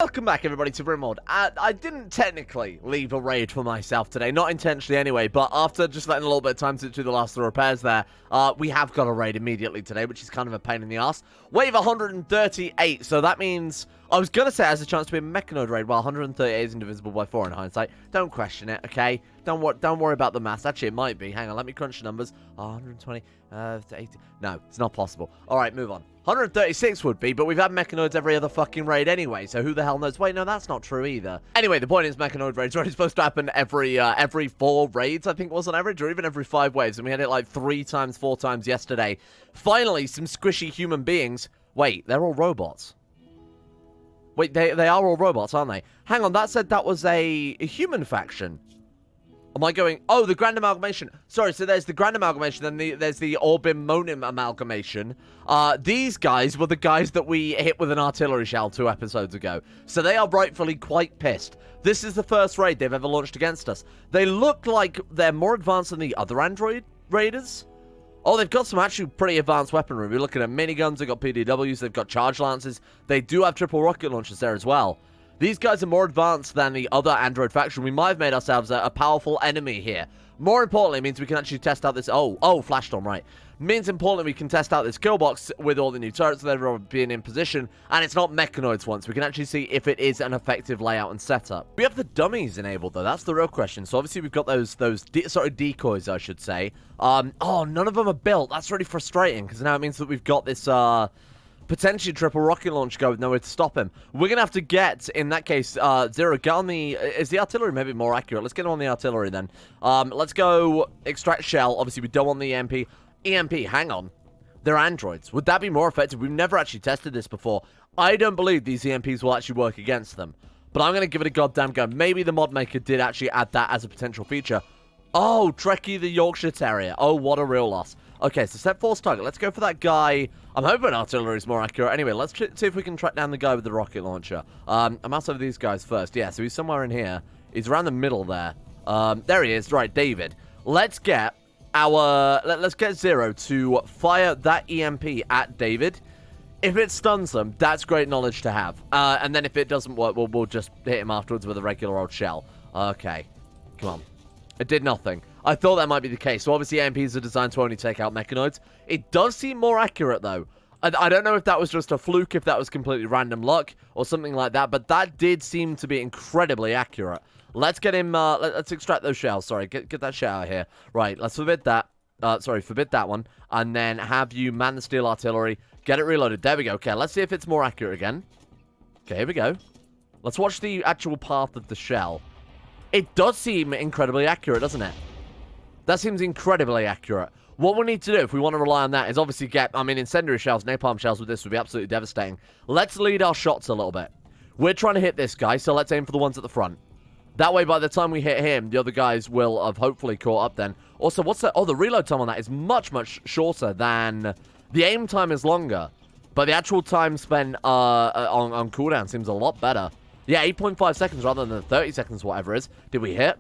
Welcome back, everybody, to Rimworld. I didn't technically leave a raid for myself today, not intentionally anyway, but after just letting a little bit of time to do the last of the repairs there, we have got a raid immediately today, which is kind of a pain in the ass. Wave 138, so that means, I was going to say it has a chance to be a mechanode raid, well, 138 is indivisible by 4 in hindsight. Don't question it, okay? Don't worry about the maths. Actually, it might be. Hang on, let me crunch the numbers. 120, 80. No, it's not possible. Alright, move on. 136 would be, but we've had mechanoids every other fucking raid anyway, so who the hell knows? Wait, no, that's not true either. Anyway, the point is mechanoid raids are only supposed to happen every 4 raids, I think was on average, or even every 5 waves, and we had it like 3 times, 4 times yesterday. Finally, some squishy human beings. Wait, they're all robots. Wait, they are all robots, aren't they? Hang on, that said that was a human faction. Am I going... Oh, the Grand Amalgamation. Sorry, so there's the Grand Amalgamation, then there's the Orbim Monim Amalgamation. These guys were the guys that we hit with an artillery shell 2 episodes ago. So they are rightfully quite pissed. This is the first raid they've ever launched against us. They look like they're more advanced than the other android raiders. Oh, they've got some actually pretty advanced weaponry. We're looking at miniguns, they've got PDWs, they've got charge lances. They do have triple rocket launchers there as well. These guys are more advanced than the other android faction. We might have made ourselves a powerful enemy here. More importantly, it means we can actually test out this... Oh, Flashstorm, right. Means importantly, we can test out this kill box with all the new turrets that are being in position. And it's not mechanoids once. We can actually see if it is an effective layout and setup. We have the dummies enabled, though. That's the real question. So obviously, we've got those sort of decoys, I should say. Oh, none of them are built. That's really frustrating, because now it means that we've got this... potentially triple rocket launch go with nowhere to stop him. We're going to have to get, in that case, Zero, get on the... Is the artillery maybe more accurate? Let's get him on the artillery then. Let's go extract shell. Obviously, we don't want the EMP. EMP, hang on. They're androids. Would that be more effective? We've never actually tested this before. I don't believe these EMPs will actually work against them. But I'm going to give it a goddamn go. Maybe the mod maker did actually add that as a potential feature. Oh, Trekkie the Yorkshire Terrier. Oh, what a real loss. Okay, so set force target. Let's go for that guy. I'm hoping artillery is more accurate. Anyway, let's see if we can track down the guy with the rocket launcher. I'm out over these guys first. Yeah, so he's somewhere in here. He's around the middle there. There he is. Right, David. Let's get our... Let's get Zero to fire that EMP at David. If it stuns them, that's great knowledge to have. And then if it doesn't work, we'll just hit him afterwards with a regular old shell. Okay. Come on. It did nothing. I thought that might be the case. So obviously AMPs are designed to only take out mechanoids. It does seem more accurate though. I don't know if that was just a fluke, if that was completely random luck or something like that, but that did seem to be incredibly accurate. Let's get him, let's extract those shells. Sorry, get that shell out here. Right, let's forbid that. Forbid that one. And then have you man the steel artillery. Get it reloaded. There we go. Okay, let's see if it's more accurate again. Okay, here we go. Let's watch the actual path of the shell. It does seem incredibly accurate, doesn't it? That seems incredibly accurate. What we need to do, if we want to rely on that, is obviously get, incendiary shells, napalm shells with this would be absolutely devastating. Let's lead our shots a little bit. We're trying to hit this guy, so let's aim for the ones at the front. That way, by the time we hit him, the other guys will have hopefully caught up then. Also, what's that? Oh, the reload time on that is much, much shorter than... The aim time is longer, but the actual time spent on cooldown seems a lot better. Yeah, 8.5 seconds rather than 30 seconds, whatever it is. Did we hit?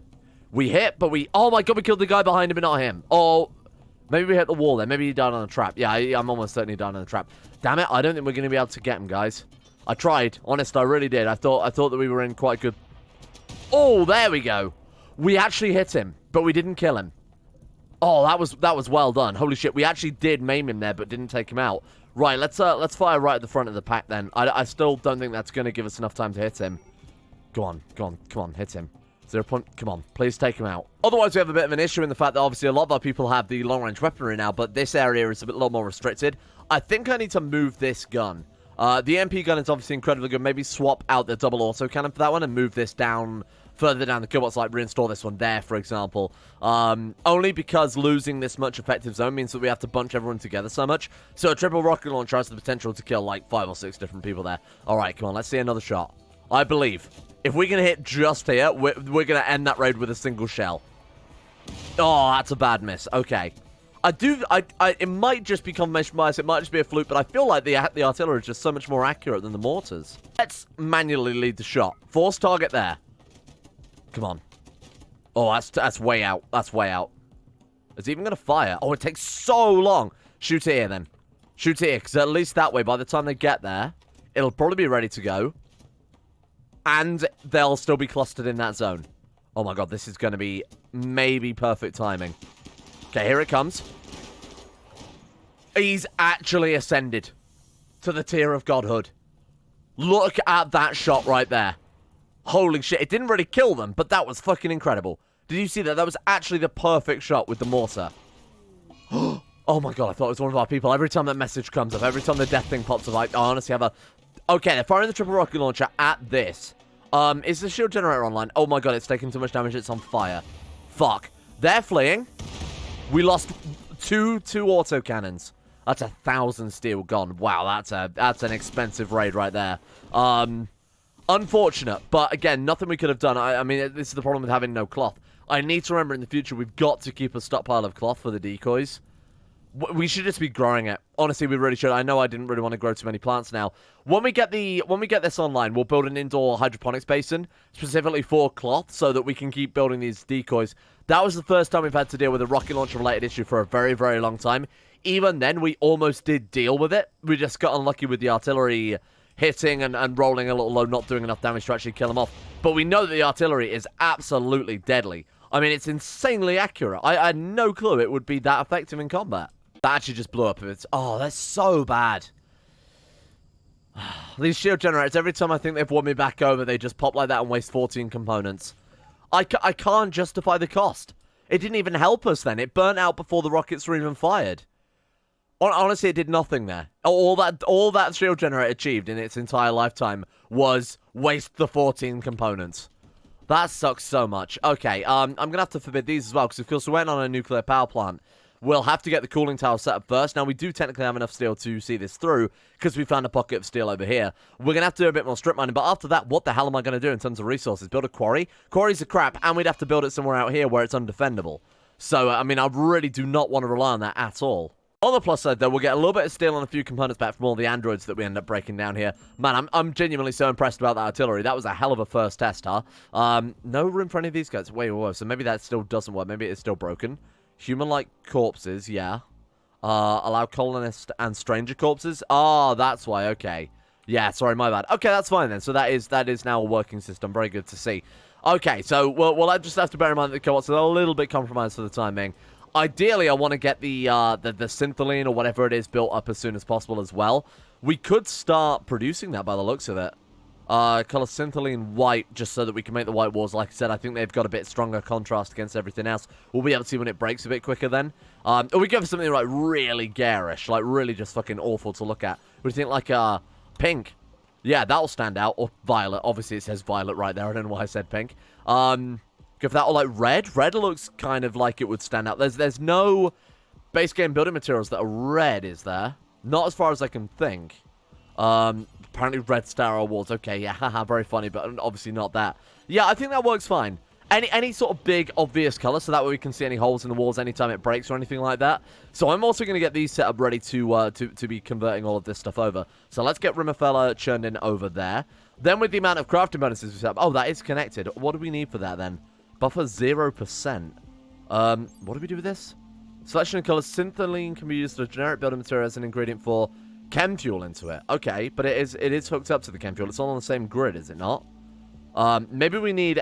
We hit, but we... Oh my god, we killed the guy behind him and not him. Oh, maybe we hit the wall there. Maybe he died on a trap. Yeah, I'm almost certainly died on a trap. Damn it, I don't think we're going to be able to get him, guys. I tried. Honest, I really did. I thought that we were in quite good... Oh, there we go. We actually hit him, but we didn't kill him. Oh, that was well done. Holy shit, we actually did maim him there, but didn't take him out. Right, let's fire right at the front of the pack then. I still don't think that's going to give us enough time to hit him. Go on, hit him. 0 point, come on, please take him out. Otherwise, we have a bit of an issue in the fact that obviously a lot of our people have the long-range weaponry now, but this area is a lot more restricted. I think I need to move this gun. The MP gun is obviously incredibly good. Maybe swap out the double autocannon for that one and move this down further down the killbox, like reinstall this one there, for example. Only because losing this much effective zone means that we have to bunch everyone together so much. So a triple rocket launcher has the potential to kill like 5 or 6 different people there. Alright, come on, let's see another shot. I believe. If we can hit just here, we're going to end that raid with a single shell. Oh, that's a bad miss. Okay. It might just be confirmation bias, it might just be a fluke, but I feel like the artillery is just so much more accurate than the mortars. Let's manually lead the shot. Force target there. Come on. Oh, that's way out. That's way out. Is it even going to fire? Oh, it takes so long. Shoot it here, then. Shoot it here, because at least that way, by the time they get there, it'll probably be ready to go. And they'll still be clustered in that zone. Oh my god, this is going to be maybe perfect timing. Okay, here it comes. He's actually ascended to the tier of godhood. Look at that shot right there. Holy shit, it didn't really kill them, but that was fucking incredible. Did you see that? That was actually the perfect shot with the mortar. Oh my god, I thought it was one of our people. Every time that message comes up, every time the death thing pops up, I honestly have a... Okay, they're firing the triple rocket launcher at this. Is the shield generator online? Oh my god, it's taking too much damage. It's on fire. Fuck. They're fleeing. We lost two autocannons. That's 1,000 steel gone. Wow, that's an expensive raid right there. Unfortunate, but again, nothing we could have done. I mean, this is the problem with having no cloth. I need to remember in the future we've got to keep a stockpile of cloth for the decoys. We should just be growing it. Honestly, we really should. I know I didn't really want to grow too many plants now. When we get this online, we'll build an indoor hydroponics basin specifically for cloth so that we can keep building these decoys. That was the first time we've had to deal with a rocket launcher related issue for a very, very long time. Even then, we almost did deal with it. We just got unlucky with the artillery hitting and rolling a little low, not doing enough damage to actually kill them off. But we know that the artillery is absolutely deadly. I mean, it's insanely accurate. I had no clue it would be that effective in combat. That actually just blew up. Oh, that's so bad. These shield generators, every time I think they've won me back over, they just pop like that and waste 14 components. I can't justify the cost. It didn't even help us then. It burnt out before the rockets were even fired. Honestly, it did nothing there. All that shield generator achieved in its entire lifetime was waste the 14 components. That sucks so much. Okay, I'm going to have to forbid these as well, because of course we went on a nuclear power plant. We'll have to get the cooling tower set up first. Now, we do technically have enough steel to see this through, because we found a pocket of steel over here. We're going to have to do a bit more strip mining, but after that, what the hell am I going to do in terms of resources? Build a quarry? Quarries are crap, and we'd have to build it somewhere out here where it's undefendable. So, I mean, I really do not want to rely on that at all. On the plus side, though, we'll get a little bit of steel and a few components back from all the androids that we end up breaking down here. Man, I'm genuinely so impressed about that artillery. That was a hell of a first test, huh? No room for any of these guys. Wait, so maybe that still doesn't work. Maybe it's still broken. Human-like corpses, yeah. Allow colonist and stranger corpses. Oh, that's why, okay. Yeah, sorry, my bad. Okay, that's fine then. So that is now a working system. Very good to see. Okay, so we'll just have to bear in mind that the co-ops are a little bit compromised for the time being. Ideally, I want to get the syntholine or whatever it is built up as soon as possible as well. We could start producing that by the looks of it. Color syntholine white just so that we can make the white walls. Like I said, I think they've got a bit stronger contrast against everything else. We'll be able to see when it breaks a bit quicker then. Or we go for something like really garish, like really just fucking awful to look at. What do you think, like pink? Yeah, that'll stand out. Or violet. Obviously, it says violet right there. I don't know why I said pink. Go for that, or like red. Red looks kind of like it would stand out. There's no base game building materials that are red, is there? Not as far as I can think. Apparently red star awards. Okay, yeah, haha, very funny, but obviously not that. Yeah, I think that works fine. Any sort of big, obvious color, so that way we can see any holes in the walls anytime it breaks or anything like that. So I'm also going to get these set up ready to be converting all of this stuff over. So let's get Rimmerfella churned in over there. Then with the amount of crafting bonuses we set up... Oh, that is connected. What do we need for that then? Buffer 0%. What do we do with this? Selection of colors. Syntholine can be used as a generic building material as an ingredient for chem fuel into it. Okay, but it is hooked up to the chem fuel. It's all on the same grid, is it not? Maybe we need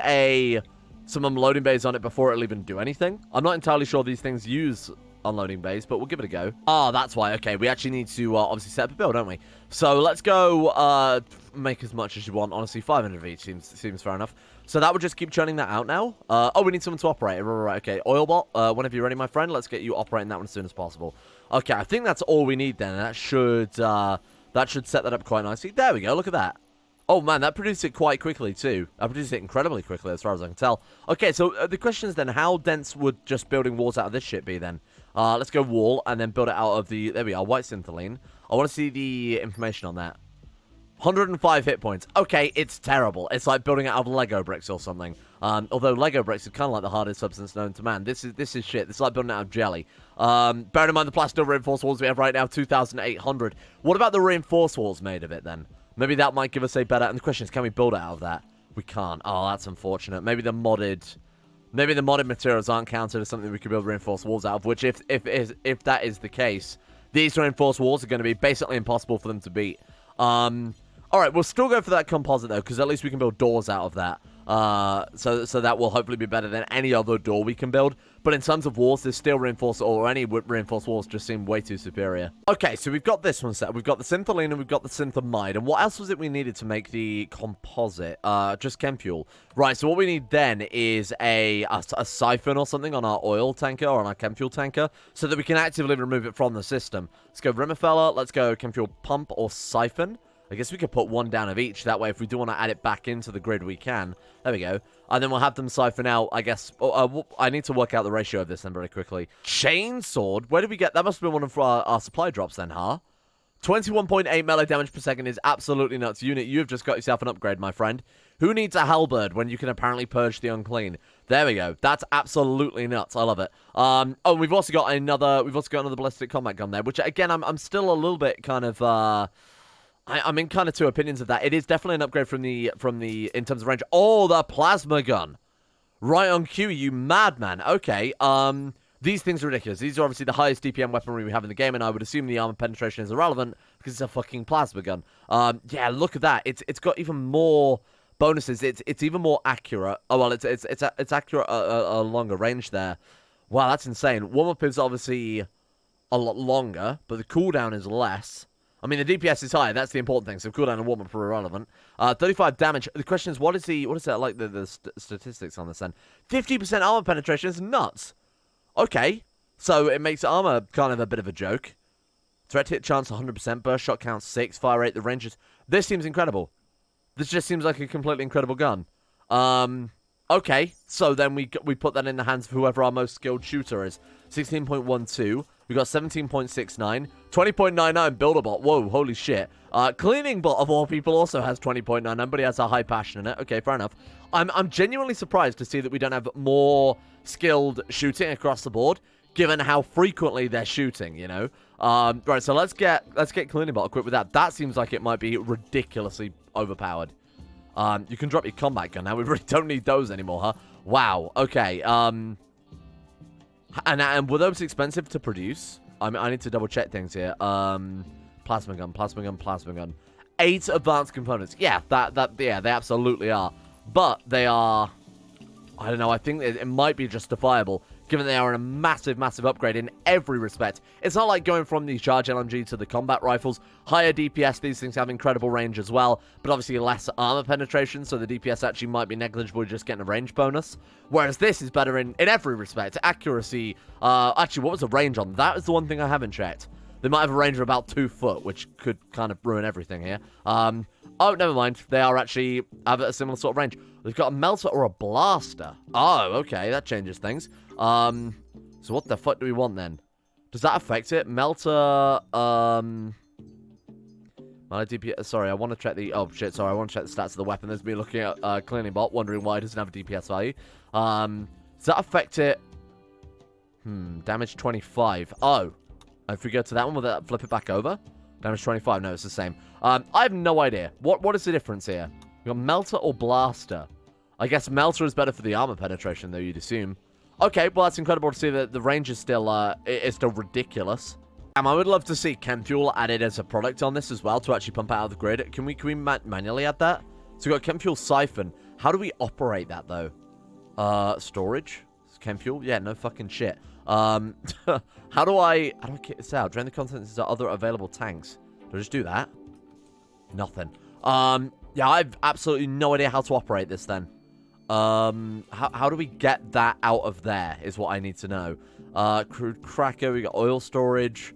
some unloading bays on it before it'll even do anything. I'm not entirely sure these things use unloading bays, but we'll give it a go. Ah, that's why. Okay, we actually need to obviously set up a build, don't we? So let's go make as much as you want. Honestly, 500 of each seems fair enough. So that would just keep churning that out now. Oh, we need someone to operate it. Right, okay. Oilbot, whenever you're ready, my friend, let's get you operating that one as soon as possible. Okay, I think that's all we need then. That should set that up quite nicely. There we go. Look at that. Oh, man, that produced it quite quickly, too. I produced it incredibly quickly, as far as I can tell. Okay, so the question is then, how dense would just building walls out of this shit be then? Let's go wall, and then build it out of the... There we are, white syntholine. I want to see the information on that. 105 hit points. Okay, it's terrible. It's like building it out of Lego bricks or something. Although Lego bricks are kind of like the hardest substance known to man. This is shit. This is like building it out of jelly. Bearing in mind the plastic reinforced walls we have right now, 2,800. What about the reinforced walls made of it then? Maybe that might give us a better... And the question is, can we build it out of that? We can't. Oh, that's unfortunate. Maybe the modded materials aren't counted as something we could build reinforced walls out of, which if that is the case, these reinforced walls are going to be basically impossible for them to beat. All right, we'll still go for that composite, though, because at least we can build doors out of that. So that will hopefully be better than any other door we can build. But in terms of walls, there's still reinforced, or any reinforced walls just seem way too superior. Okay, so we've got this one set. We've got the Syntholine and we've got the Synthamide. And what else was it we needed to make the composite? Just chem fuel. Right, so what we need then is a siphon or something on our oil tanker or on our chem fuel tanker so that we can actively remove it from the system. Let's go Rimmerfeller, let's go chem fuel pump or siphon. I guess we could put one down of each. That way, if we do want to add it back into the grid, we can. There we go. And then we'll have them siphon out, I guess. I need to work out the ratio of this then very quickly. Chainsword? Where did we get? That must have been one of our supply drops then, huh? 21.8 melee damage per second is absolutely nuts. Unit, you've just got yourself an upgrade, my friend. Who needs a halberd when you can apparently purge the unclean? There we go. That's absolutely nuts. I love it. Oh, we've also got another ballistic combat gun there, which again, I'm still a little bit kind of I'm in kind of two opinions of that. It is definitely an upgrade from the in terms of range. Oh, the plasma gun. Right on cue, you madman. Okay, these things are ridiculous. These are obviously the highest DPM weaponry we have in the game, and I would assume the armor penetration is irrelevant because it's a fucking plasma gun. Yeah, look at that. It's got even more bonuses. It's even more accurate. Oh well, it's accurate a longer range there. Wow, that's insane. Warm-up is obviously a lot longer, but the cooldown is less. I mean, the DPS is high. That's the important thing. So cooldown and warm-up are irrelevant. 35 damage. The question is, what is that like the statistics on this then? 50% armor penetration is nuts. Okay, so it makes armor kind of a bit of a joke. Threat hit chance 100%. Burst shot count 6. Fire rate. The ranges. This seems incredible. This just seems like a completely incredible gun. Okay, so then we put that in the hands of whoever our most skilled shooter is. 16.12. We got 17.69. 20.99 Builderbot. Whoa, holy shit. Cleaning Bot, of all people, also has 20.99, but he has a high passion in it. Okay, fair enough. I'm genuinely surprised to see that we don't have more skilled shooting across the board, given how frequently they're shooting, you know? Right, so let's get Cleaning Bot equipped with that. That seems like it might be ridiculously overpowered. You can drop your combat gun now. We really don't need those anymore, huh? Wow, okay. And were those expensive to produce? I need to double check things here. Plasma gun. 8 advanced components. Yeah, yeah, they absolutely are. But they are, I don't know, I think it might be justifiable, given they are a massive, massive upgrade in every respect. It's not like going from the charge LMG to the combat rifles. Higher DPS, these things have incredible range as well, but obviously less armor penetration, so the DPS actually might be negligible, just getting a range bonus. Whereas this is better in every respect. Accuracy, actually, what was the range on? That is the one thing I haven't checked. They might have a range of about 2 foot, which could kind of ruin everything here. Oh, never mind. They are actually have a similar sort of range. They've got a melter or a blaster. Oh, okay. That changes things. So what the fuck do we want then? Does that affect it? Melter, DPS, sorry, I want to check the, oh shit, sorry, I want to check the stats of the weapon. There's me looking at Cleaning Bot, wondering why it doesn't have a DPS value. Does that affect it? Damage 25. Oh. If we go to that one, will that flip it back over? Damage 25. No, it's the same. I have no idea. What is the difference here? We got Melter or Blaster? I guess Melter is better for the armor penetration, though, you'd assume. Okay, well, that's incredible to see that the range is still ridiculous. I would love to see Chem Fuel added as a product on this as well to actually pump out of the grid. Can we manually add that? So we've got Chem Fuel Siphon. How do we operate that, though? Storage? Chem Fuel? Yeah, no fucking shit. How do I get this out? Drain the contents of other available tanks. Do I just do that? Nothing. Yeah, I've absolutely no idea how to operate this then. How do we get that out of there is what I need to know. Crude cracker, we got oil storage.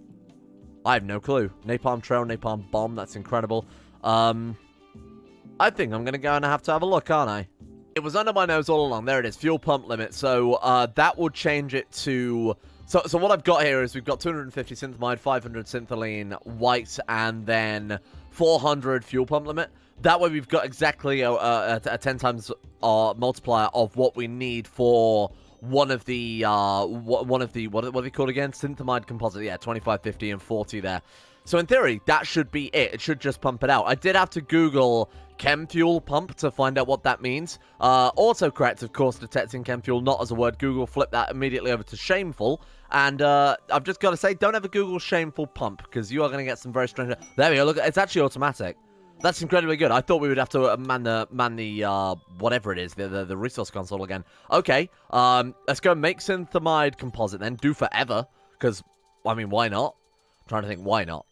I have no clue. Napalm trail, napalm bomb, that's incredible. I think I'm gonna go and have to have a look, aren't I? It was under my nose all along. There it is, fuel pump limit. So that will change it to... So what I've got here is we've got 250 synthamide, 500 syntholine, white, and then 400 fuel pump limit. That way we've got exactly a 10 times multiplier of what we need for one of the what are they called again? Synthamide composite. Yeah, 25, 50, and 40 there. So in theory, that should be it. It should just pump it out. I did have to Google chem fuel pump to find out what that means. Autocorrect, of course, detecting chem fuel not as a word. Google flipped that immediately over to shameful. And I've just got to say, don't ever Google shameful pump, because you are going to get some very strange... There we go. Look, it's actually automatic. That's incredibly good. I thought we would have to man the whatever it is, the resource console again. Okay, let's go make synthamide composite then. Do forever, because, I mean, why not? I'm trying to think, why not?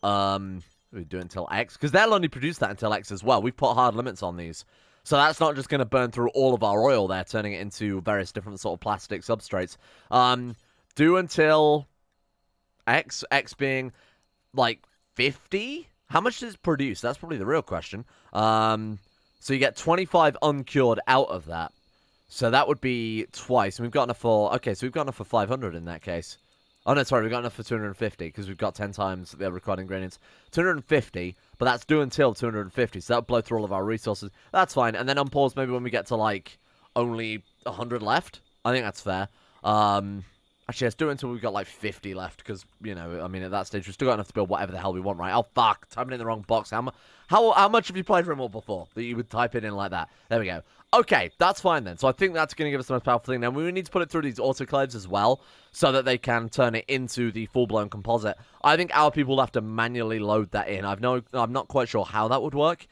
We do it until X, because they'll only produce that until X as well. We've put hard limits on these. So that's not just going to burn through all of our oil there, turning it into various different sort of plastic substrates. Do until X being, like, 50? How much does it produce? That's probably the real question. So you get 25 uncured out of that. So that would be twice. And we've got enough for... Okay, so we've got enough for 500 in that case. Oh, no, sorry. We've got enough for 250 because we've got 10 times the required ingredients. 250, but that's due until 250. So that'll blow through all of our resources. That's fine. And then unpause maybe when we get to, like, only 100 left. I think that's fair. Actually, let's do it until we've got, like, 50 left, because, you know, I mean, at that stage, we've still got enough to build whatever the hell we want, right? Oh, fuck, typing in the wrong box. How much have you played Rimworld before that you would type it in like that? There we go. Okay, that's fine then. So I think that's going to give us the most powerful thing. Now, we need to put it through these autoclaves as well, so that they can turn it into the full-blown composite. I think our people will have to manually load that in. I'm not quite sure how that would work.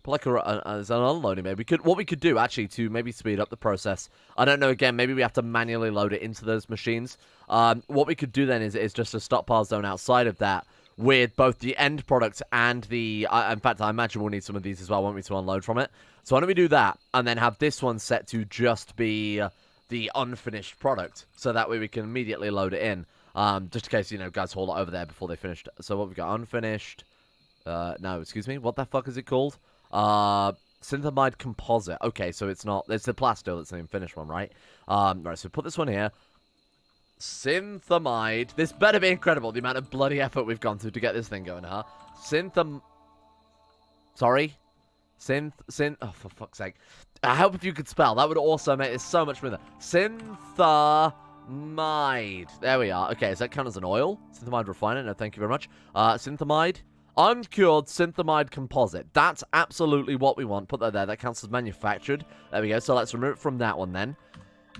Like as an unloading, maybe. What we could do, actually, to maybe speed up the process, I don't know, again, maybe we have to manually load it into those machines. What we could do then is just a stockpile zone outside of that with both the end product and the... in fact, I imagine we'll need some of these as well, won't we, to unload from it? So why don't we do that, and then have this one set to just be the unfinished product, so that way we can immediately load it in, just in case, you know, guys hold it over there before they finished. So what we've got, unfinished... no, excuse me, what the fuck is it called? Synthamide composite. Okay, so it's not... It's the plasto that's the finished one, right? Right, so put this one here. Synthamide. This better be incredible, the amount of bloody effort we've gone through to get this thing going, huh? Sorry? Oh, for fuck's sake. I hope if you could spell. That would also make this so much smoother. Synthamide. There we are. Okay, does that count as an oil? Synthamide refiner? No, thank you very much. Synthamide. Uncured synthamide composite. That's absolutely what we want. Put that there. That counts as manufactured. There we go. So let's remove it from that one then.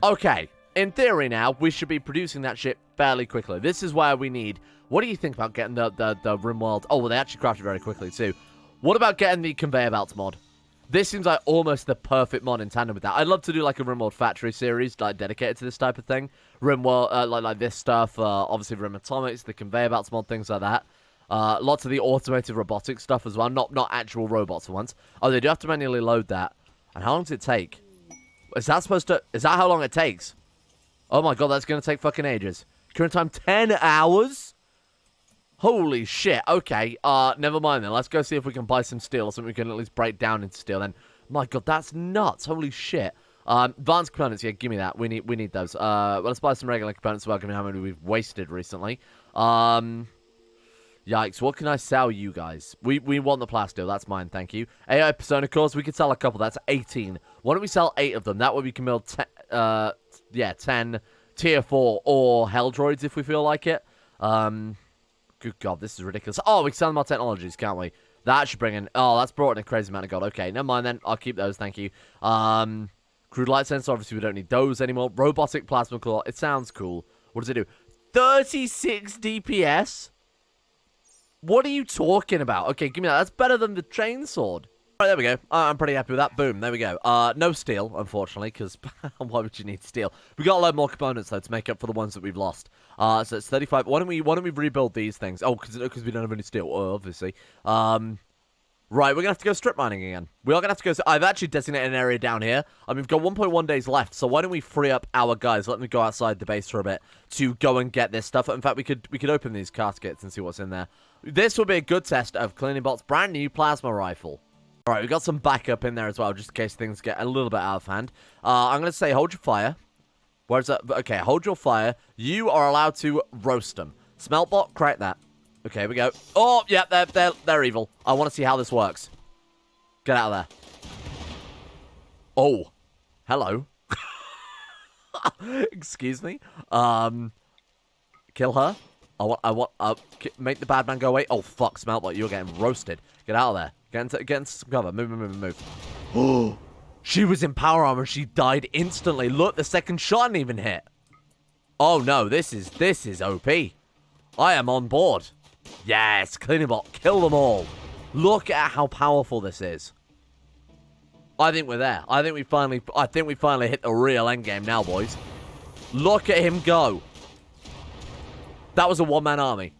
Okay. In theory now, we should be producing that shit fairly quickly. This is where we need... What do you think about getting the Rimworld? Oh, well, they actually crafted very quickly too. What about getting the conveyor belts mod? This seems like almost the perfect mod in tandem with that. I'd love to do like a Rimworld factory series, like dedicated to this type of thing. Rimworld, like this stuff. Obviously, Rim Atomics, the conveyor belts mod, things like that. Lots of the automated robotic stuff as well. Not actual robots for once. Oh, they do have to manually load that. And how long does it take? Is that how long it takes? Oh my god, that's going to take fucking ages. Current time, 10 hours? Holy shit. Okay, never mind then. Let's go see if we can buy some steel or something we can at least break down into steel then. My god, that's nuts. Holy shit. Advanced components, yeah, give me that. We need those. Well, let's buy some regular components as well, given how many we've wasted recently. Yikes, what can I sell you guys? We want the plasteel, that's mine, thank you. AI persona cores, we could sell a couple, that's 18. Why don't we sell 8 of them? That way we can build 10 tier 4 or hell droids if we feel like it. Good god, this is ridiculous. Oh, we can sell more technologies, can't we? That should bring in... Oh, that's brought in a crazy amount of gold. Okay, never mind then, I'll keep those, thank you. Crude light sensor, obviously we don't need those anymore. Robotic plasma claw, it sounds cool. What does it do? 36 DPS? What are you talking about? Okay, give me that. That's better than the chainsword. Right, there we go. I'm pretty happy with that. Boom, there we go. No steel, unfortunately, because why would you need steel? We got a lot more components, though, to make up for the ones that we've lost. So it's 35. Why don't we rebuild these things? Oh, because we don't have any steel, obviously. Right, we're going to have to go strip mining again. We are going to have to go... I've actually designated an area down here. We've got 1.1 days left, so why don't we free up our guys? Let them go outside the base for a bit to go and get this stuff. In fact, we could open these caskets and see what's in there. This will be a good test of Cleaningbolt's brand new plasma rifle. Alright, we've got some backup in there as well, just in case things get a little bit out of hand. I'm going to say hold your fire. Where's that? Okay, hold your fire. You are allowed to roast them. Smeltbot, crack that. Okay, here we go. Oh, yeah, they're evil. I want to see how this works. Get out of there. Oh. Hello. Excuse me. Kill her. Make the bad man go away. Oh, fuck, Smeltbot, you're getting roasted. Get out of there. Get into some cover. Move. Oh, she was in power armor. She died instantly. Look, the second shot didn't even hit. Oh, no, this is OP. I am on board. Yes, Cannibal, kill them all. Look at how powerful this is. I think we're there. I think we finally hit the real endgame now, boys. Look at him go. That was a one-man army.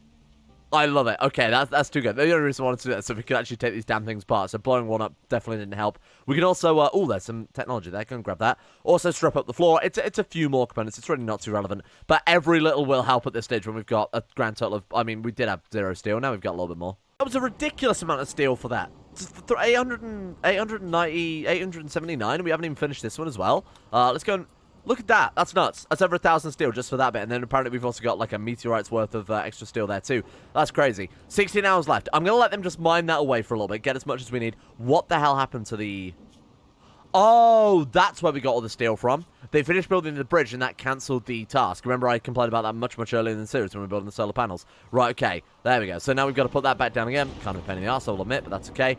I love it. Okay, that's too good. The only reason I wanted to do that is so we could actually take these damn things apart. So blowing one up definitely didn't help. We can also... oh, there's some technology there. Go and grab that. Also strip up the floor. It's a few more components. It's really not too relevant. But every little will help at this stage when we've got a grand total of... I mean, we did have 0 steel. Now we've got a little bit more. That was a ridiculous amount of steel for that. 879, and we haven't even finished this one as well. Let's go and... Look at that. That's nuts. That's over 1,000 steel just for that bit. And then apparently we've also got like a meteorite's worth of extra steel there too. That's crazy. 16 hours left. I'm going to let them just mine that away for a little bit. Get as much as we need. What the hell happened to the... Oh, that's where we got all the steel from. They finished building the bridge and that cancelled the task. Remember I complained about that much earlier in the series when we were building the solar panels. Right, okay. There we go. So now we've got to put that back down again. Kind of a pain in the arse, I'll admit, but that's okay.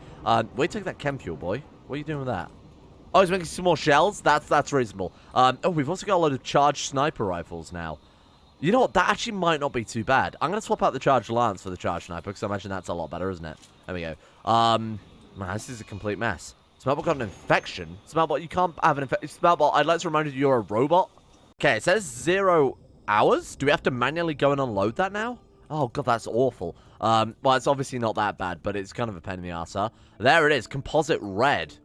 Wait, take that chem fuel, boy. What are you doing with that? Oh, he's making some more shells? That's reasonable. Oh, we've also got a load of charged sniper rifles now. You know what? That actually might not be too bad. I'm going to swap out the charged lance for the charged sniper, because I imagine that's a lot better, isn't it? There we go. Man, this is a complete mess. Smeltbot got an infection. Smeltbot, you can't have an infection. Smeltbot, I'd like to remind you you're a robot. Okay, it says 0 hours. Do we have to manually go and unload that now? Oh, God, that's awful. Well, it's obviously not that bad, but it's kind of a pain in the arse, huh? There it is. Composite red.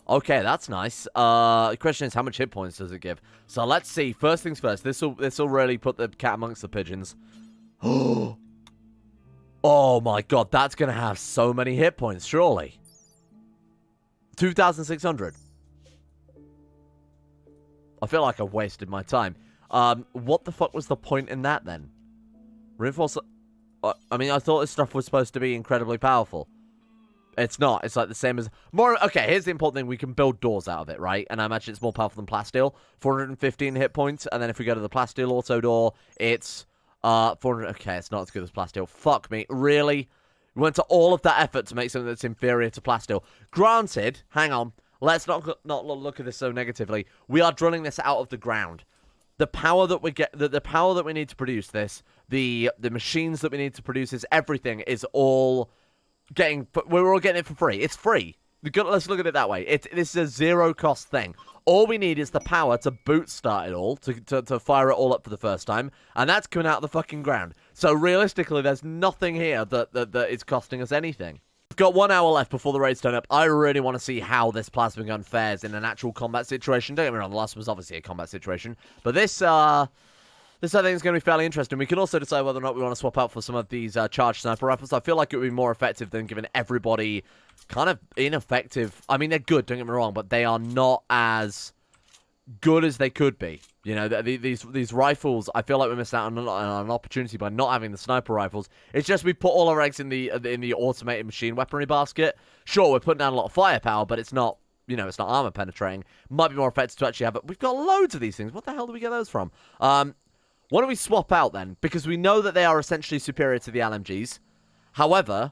Okay, that's nice. The question is, how much hit points does it give? So let's see. First things first. This'll really put the cat amongst the pigeons. Oh my God, that's gonna have so many hit points, surely. 2,600. I feel like I've wasted my time. What the fuck was the point in that then? Reinforce. I mean, I thought this stuff was supposed to be incredibly powerful. It's not. It's like the same as... Okay, here's the important thing. We can build doors out of it, right? And I imagine it's more powerful than plasteel. 415 hit points. And then if we go to the plasteel auto door, it's 400... Okay, it's not as good as plasteel. Fuck me. Really? We went to all of that effort to make something that's inferior to plasteel. Granted, hang on. Let's not look at this so negatively. We are drilling this out of the ground. The power that we get... The power that we need to produce this, the machines that we need to produce this, everything is all... we're all getting it for free. It's free. Let's look at it that way. This is a zero-cost thing. All we need is the power to bootstart it all, to fire it all up for the first time, and that's coming out of the fucking ground. So realistically, there's nothing here that is costing us anything. We've got 1 hour left before the raids turn up. I really want to see how this plasma gun fares in an actual combat situation. Don't get me wrong, the last one was obviously a combat situation, but this I think is going to be fairly interesting. We can also decide whether or not we want to swap out for some of these charged sniper rifles. I feel like it would be more effective than giving everybody kind of ineffective... I mean, they're good, don't get me wrong, but they are not as good as they could be. You know, these rifles, I feel like we missed out on an opportunity by not having the sniper rifles. It's just we put all our eggs in the automated machine weaponry basket. Sure, we're putting down a lot of firepower, but it's not... You know, it's not armor penetrating. Might be more effective to actually have it. We've got loads of these things. What the hell do we get those from? Why don't we swap out then? Because we know that they are essentially superior to the LMGs. However,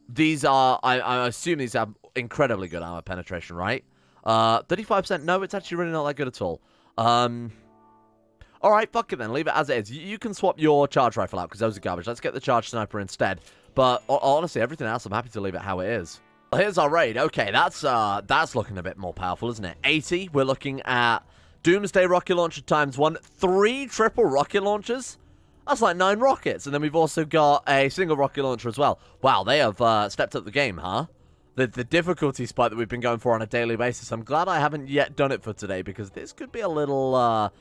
these are... I assume these have incredibly good armor penetration, right? 35%? No, it's actually really not that good at all. Alright, fuck it then. Leave it as it is. You can swap your charge rifle out because those are garbage. Let's get the charge sniper instead. But honestly, everything else, I'm happy to leave it how it is. Well, here's our raid. Okay, that's looking a bit more powerful, isn't it? 80. We're looking at... Doomsday rocket launcher ×1, 3 triple rocket launchers. That's like 9 rockets. And then we've also got a single rocket launcher as well. Wow, they have stepped up the game, huh? The difficulty spike that we've been going for on a daily basis. I'm glad I haven't yet done it for today because this could be a little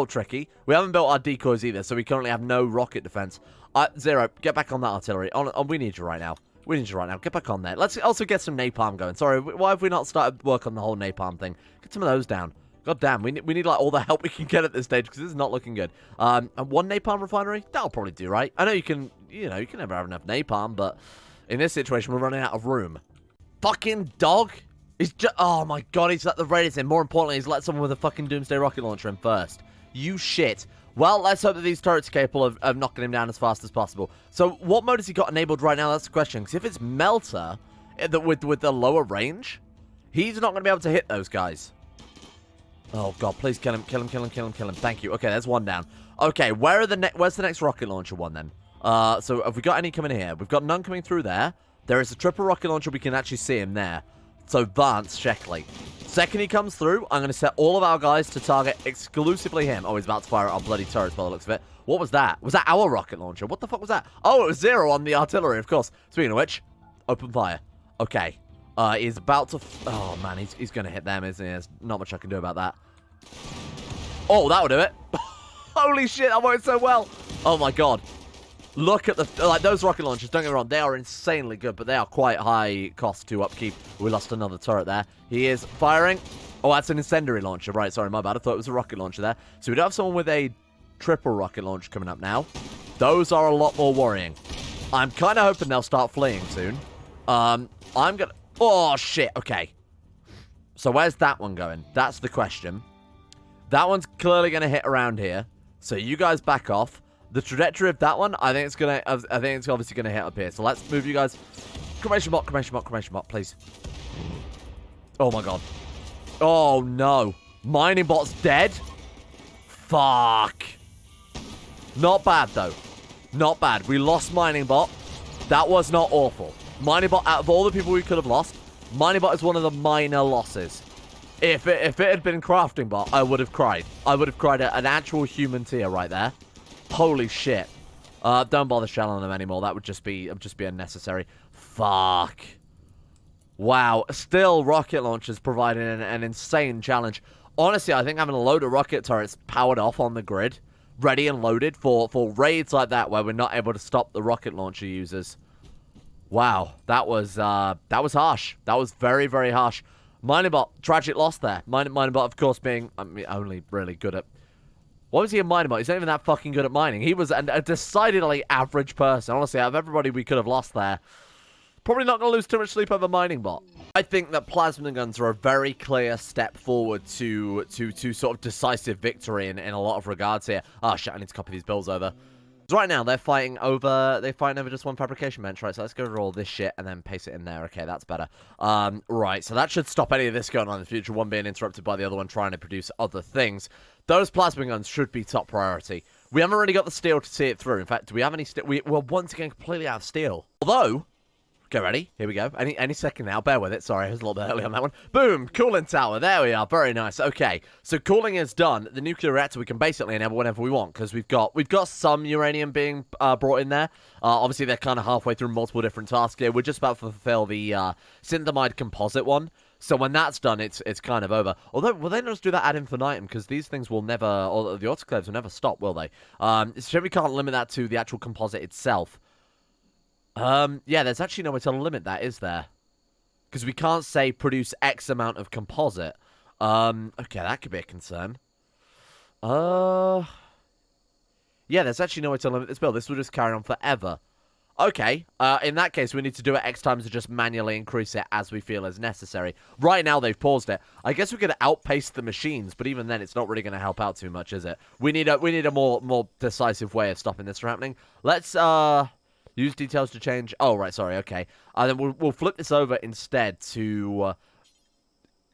tricky. We haven't built our decoys either, so we currently have no rocket defense. Zero, get back on that artillery. We need you right now. We need you right now. Get back on there. Let's also get some napalm going. Sorry, why have we not started work on the whole napalm thing? Get some of those down. God damn, we need like all the help we can get at this stage because this is not looking good. And 1 napalm refinery, that'll probably do, right? I know you can never have enough napalm, but in this situation we're running out of room. Fucking dog! He's just... Oh my God, he's let the raiders in. More importantly, he's let someone with a fucking Doomsday rocket launcher in first. You shit. Well, let's hope that these turrets are capable of knocking him down as fast as possible. So, what mode has he got enabled right now? That's the question. Because if it's Melter, with the lower range, he's not going to be able to hit those guys. Oh, God, please kill him, kill him, kill him, kill him, kill him. Thank you. Okay, there's 1 down. Okay, where's the next rocket launcher one, then? So, have we got any coming here? We've got none coming through there. There is a triple rocket launcher. We can actually see him there. So Vance Sheckley. Second he comes through, I'm going to set all of our guys to target exclusively him. Oh, he's about to fire at our bloody turrets by the looks of it. What was that? Was that our rocket launcher? What the fuck was that? Oh, it was Zero on the artillery, of course. Speaking of which, open fire. Okay. He's about to... Oh, man, he's going to hit them, isn't he? There's not much I can do about that. Oh, that'll do it. Holy shit, that worked so well. Oh, my God. Look at the... Like, those rocket launchers, don't get me wrong, they are insanely good, but they are quite high cost to upkeep. We lost another turret there. He is firing. Oh, that's an incendiary launcher. Right, sorry, my bad. I thought it was a rocket launcher there. So we do have someone with a triple rocket launcher coming up now. Those are a lot more worrying. I'm kind of hoping they'll start fleeing soon. I'm going to... Oh, shit. Okay. So where's that one going? That's the question. That one's clearly going to hit around here. So you guys back off. The trajectory of that one, I think it's obviously gonna hit up here. So let's move you guys. Cremation bot, please. Oh my god. Oh no. Mining bot's dead. Fuck. Not bad though. Not bad. We lost mining bot. That was not awful. Mining bot, out of all the people we could have lost, mining bot is one of the minor losses. If it had been crafting bot, I would have cried. I would have cried at an actual human tear right there. Holy shit. Don't bother shelling them anymore. That would just be unnecessary. Fuck. Wow. Still, rocket launchers providing an insane challenge. Honestly, I think having a load of rocket turrets powered off on the grid, ready and loaded for raids like that where we're not able to stop the rocket launcher users. Wow. That was harsh. That was very, very harsh. Minebot, tragic loss there. Minebot, of course, being only really good at... What was he a miner bot? He's not even that fucking good at mining. He was a decidedly average person. Honestly, out of everybody we could have lost there, probably not going to lose too much sleep over mining bot. I think that plasma guns are a very clear step forward to sort of decisive victory in a lot of regards here. Oh shit, I need to copy these bills over. So right now, they're fighting over just one fabrication bench, right? So let's go through all this shit and then paste it in there. Okay, that's better. Right, so that should stop any of this going on in the future. One being interrupted by the other one trying to produce other things. Those plasma guns should be top priority. We haven't really got the steel to see it through. In fact, do we have any steel? We're once again completely out of steel. Although... Get ready. Here we go. Any second now. Bear with it. Sorry, I was a little bit early on that one. Boom! Cooling tower. There we are. Very nice. Okay. So cooling is done. The nuclear reactor we can basically enable whenever we want because we've got some uranium being brought in there. Obviously, they're kind of halfway through multiple different tasks here. We're just about to fulfill the synthamide composite one. So when that's done, it's kind of over. Although, will they not just do that ad infinitum? Because these things will never, or the autoclaves will never stop, will they? So we can't limit that to the actual composite itself. Yeah, there's actually no way to limit that, is there? Because we can't say produce X amount of composite. Okay, that could be a concern. Yeah, there's actually no way to limit this build. This will just carry on forever. Okay, in that case, we need to do it X times to just manually increase it as we feel is necessary. Right now, they've paused it. I guess we could outpace the machines, but even then, it's not really going to help out too much, is it? We need a more decisive way of stopping this from happening. Let's, use details to change. Oh, right, sorry, okay. Then we'll flip this over instead to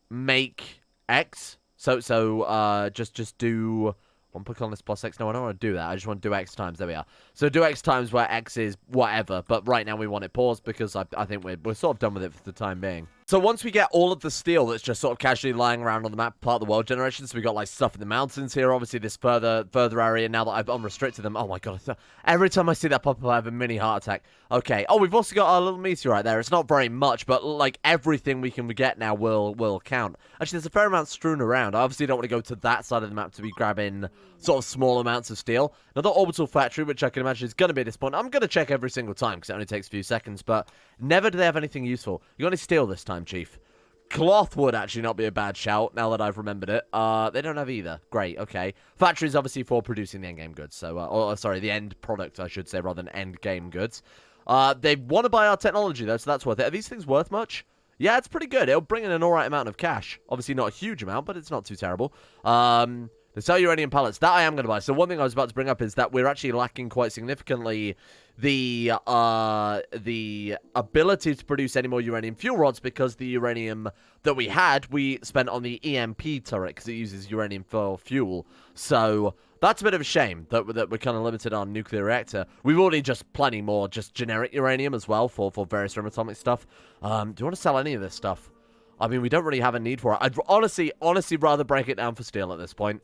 make X. So just do... One click on this plus X. No, I don't want to do that. I just want to do X times. There we are. So do X times where X is whatever. But right now we want it paused because I think we're sort of done with it for the time being. So once we get all of the steel that's just sort of casually lying around on the map, part of the world generation, so we got like stuff in the mountains here, obviously this further area, now that I've unrestricted them. Oh my god, every time I see that pop up, I have a mini heart attack. Okay, oh, we've also got our little meteorite there. It's not very much, but like everything we can get now will count. Actually, there's a fair amount strewn around. I obviously don't want to go to that side of the map to be grabbing sort of small amounts of steel. Another orbital factory, which I can imagine is going to be at this point. I'm going to check every single time because it only takes a few seconds, but never do they have anything useful. You got any steel this time, Chief? Cloth would actually not be a bad shout, now that I've remembered it. They don't have either. Great, okay. Factory is obviously for producing the end-game goods, so... sorry, the end product, I should say, rather than end-game goods. They want to buy our technology, though, so that's worth it. Are these things worth much? Yeah, it's pretty good. It'll bring in an alright amount of cash. Obviously not a huge amount, but it's not too terrible. They sell uranium pellets. That I am going to buy. So one thing I was about to bring up is that we're actually lacking quite significantly the ability to produce any more uranium fuel rods because the uranium that we had, we spent on the EMP turret because it uses uranium for fuel. So that's a bit of a shame that we're kind of limited on nuclear reactor. We've already just plenty more just generic uranium as well for various atomic stuff. Do you want to sell any of this stuff? I mean, we don't really have a need for it. I'd honestly rather break it down for steel at this point.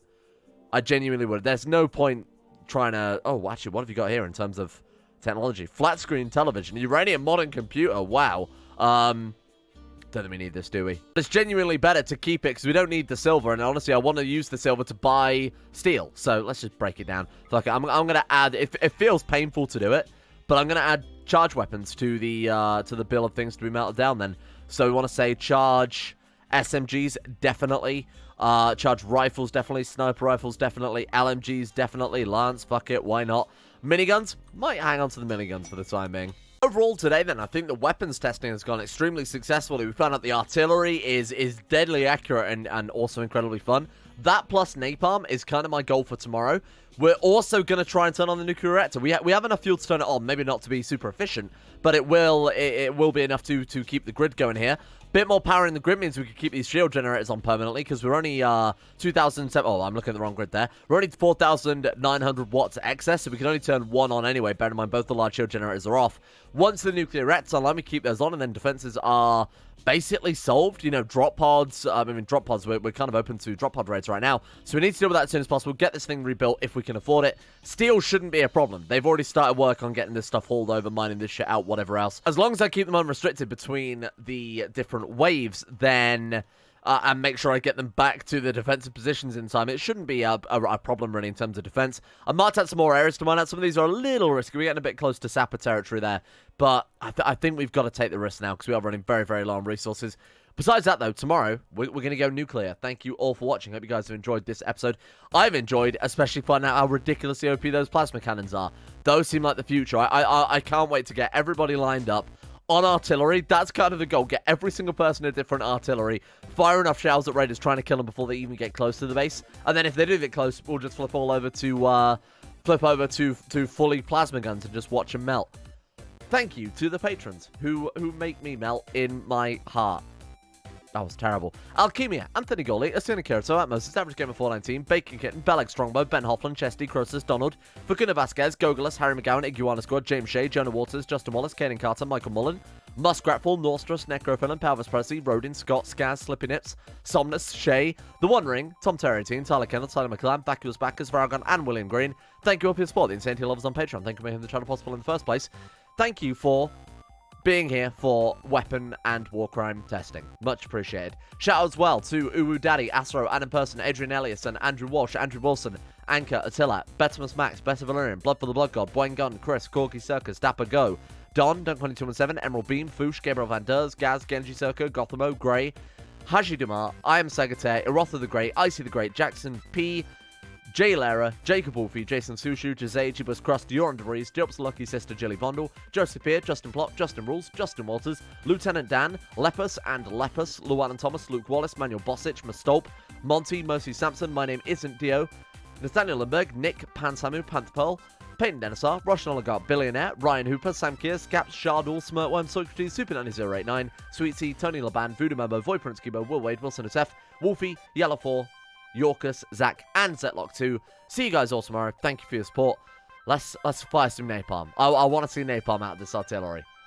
I genuinely would. There's no point trying to... Oh, actually, what have you got here in terms of technology? Flat screen television. Uranium modern computer. Wow. Don't think we need this, do we? It's genuinely better to keep it because we don't need the silver. And honestly, I want to use the silver to buy steel. So let's just break it down. Fuck it. I'm going to add... It feels painful to do it, but I'm going to add charge weapons to the bill of things to be melted down then. So we want to say charge SMGs, definitely. Charge rifles, definitely. Sniper rifles, definitely. LMGs, definitely. Lance, fuck it, why not? Miniguns? Might hang on to the miniguns for the time being. Overall today then, I think the weapons testing has gone extremely successfully. We found out the artillery is deadly accurate and also incredibly fun. That plus napalm is kind of my goal for tomorrow. We're also going to try and turn on the nuclear reactor. We have enough fuel to turn it on. Maybe not to be super efficient, but it will be enough to keep the grid going here. Bit more power in the grid means we could keep these shield generators on permanently because we're only 2,007. Oh, I'm looking at the wrong grid there. We're only 4,900 watts excess, so we can only turn one on anyway. Bear in mind, both the large shield generators are off. Once the nuclear reactor's on, let me keep those on, and then defenses are basically solved. You know, drop pods. Drop pods. We're kind of open to drop pod raids right now, so we need to deal with that as soon as possible. Get this thing rebuilt if we can afford it. Steel shouldn't be a problem. They've already started work on getting this stuff hauled over, mining this shit out, whatever else. As long as I keep them unrestricted between the different waves, then and make sure I get them back to the defensive positions in time, it shouldn't be a problem really in terms of defense. I marked out some more areas to mine out. Some of these are a little risky. We're getting a bit close to Sapper territory there, but I think we've got to take the risk now because we are running very, very low on resources. Besides that, though, tomorrow, we're going to go nuclear. Thank you all for watching. Hope you guys have enjoyed this episode. I've enjoyed, especially finding out how ridiculously OP those plasma cannons are. Those seem like the future. I can't wait to get everybody lined up on artillery. That's kind of the goal. Get every single person a different artillery. Fire enough shells at raiders trying to kill them before they even get close to the base. And then if they do get close, we'll just flip over to fully plasma guns and just watch them melt. Thank you to the patrons who make me melt in my heart. That was terrible. Alchemia, Anthony Goli, Asina Kirito, Atmos, Average Gamer 419, Bacon Kitten, Beleg Strongbow, Ben Hoffland, Chesty, Croesus, Donald, Fakuna Vasquez, Gogolus, Harry McGowan, Iguana Squad, James Shea, Jonah Waters, Justin Wallace, Kaden Carter, Michael Mullen, Muskratfall, Norstrus, Necrophilin, Palvis Presley, Rodin, Scott, Skaz, Slippy Nips, Somnus, Shay, The One Ring, Tom Terry-Team, Tyler Kennel, Tyler McClam, Vacuous Backers, Varagon, and William Green. Thank you all for your support. The Insanity Lovers on Patreon. Thank you for making the channel possible in the first place. Thank you for being here for weapon and war crime testing. Much appreciated. Shout out as well to Uwu Daddy, Astro, Adam Person, Adrian Elias, and Andrew Walsh, Andrew Wilson, Anchor, Attila, Betimus Max, Better Valerian, Blood for the Blood God, Boyne Gun, Chris, Corky Circus, Dapper Go, Don, Dunk2217, Emerald Beam, Foosh, Gabriel Van Ders, Gaz, Genji Circle, Gothamo, Grey, Haji Dumar, I Am Sagate, Erotha the Great, Icy the Great, Jackson P, Jay Lara, Jacob Wolfie, Jason Sushu, Jose, Jibus Crust, Joran DeVries, Job's Lucky Sister, Jilly Bondle, Joseph Peer, Justin Plot, Justin Rules, Justin Walters, Lieutenant Dan, Lepus and Lepus, Llewellyn Thomas, Luke Wallace, Manuel Bosich, Mastolp, Monty, Mercy Sampson, My Name Isn't Dio, Nathaniel Lindbergh, Nick, Pansamu, Pantherpearl, Peyton Denisar, Russian Oligarch Billionaire, Ryan Hooper, Sam Keir, Scaps, Shardul, Smirtworm, Socrates, Super 9089, Sweet Sea, Tony Laban, Voodoo Member, Void Prince Cubo, Will Wade, Wilson SF, Wolfie, Yellow 4, Yorkus, Zach, and Zetlock 2. See you guys all tomorrow. Thank you for your support. Let's fire some napalm. I want to see napalm out of this artillery.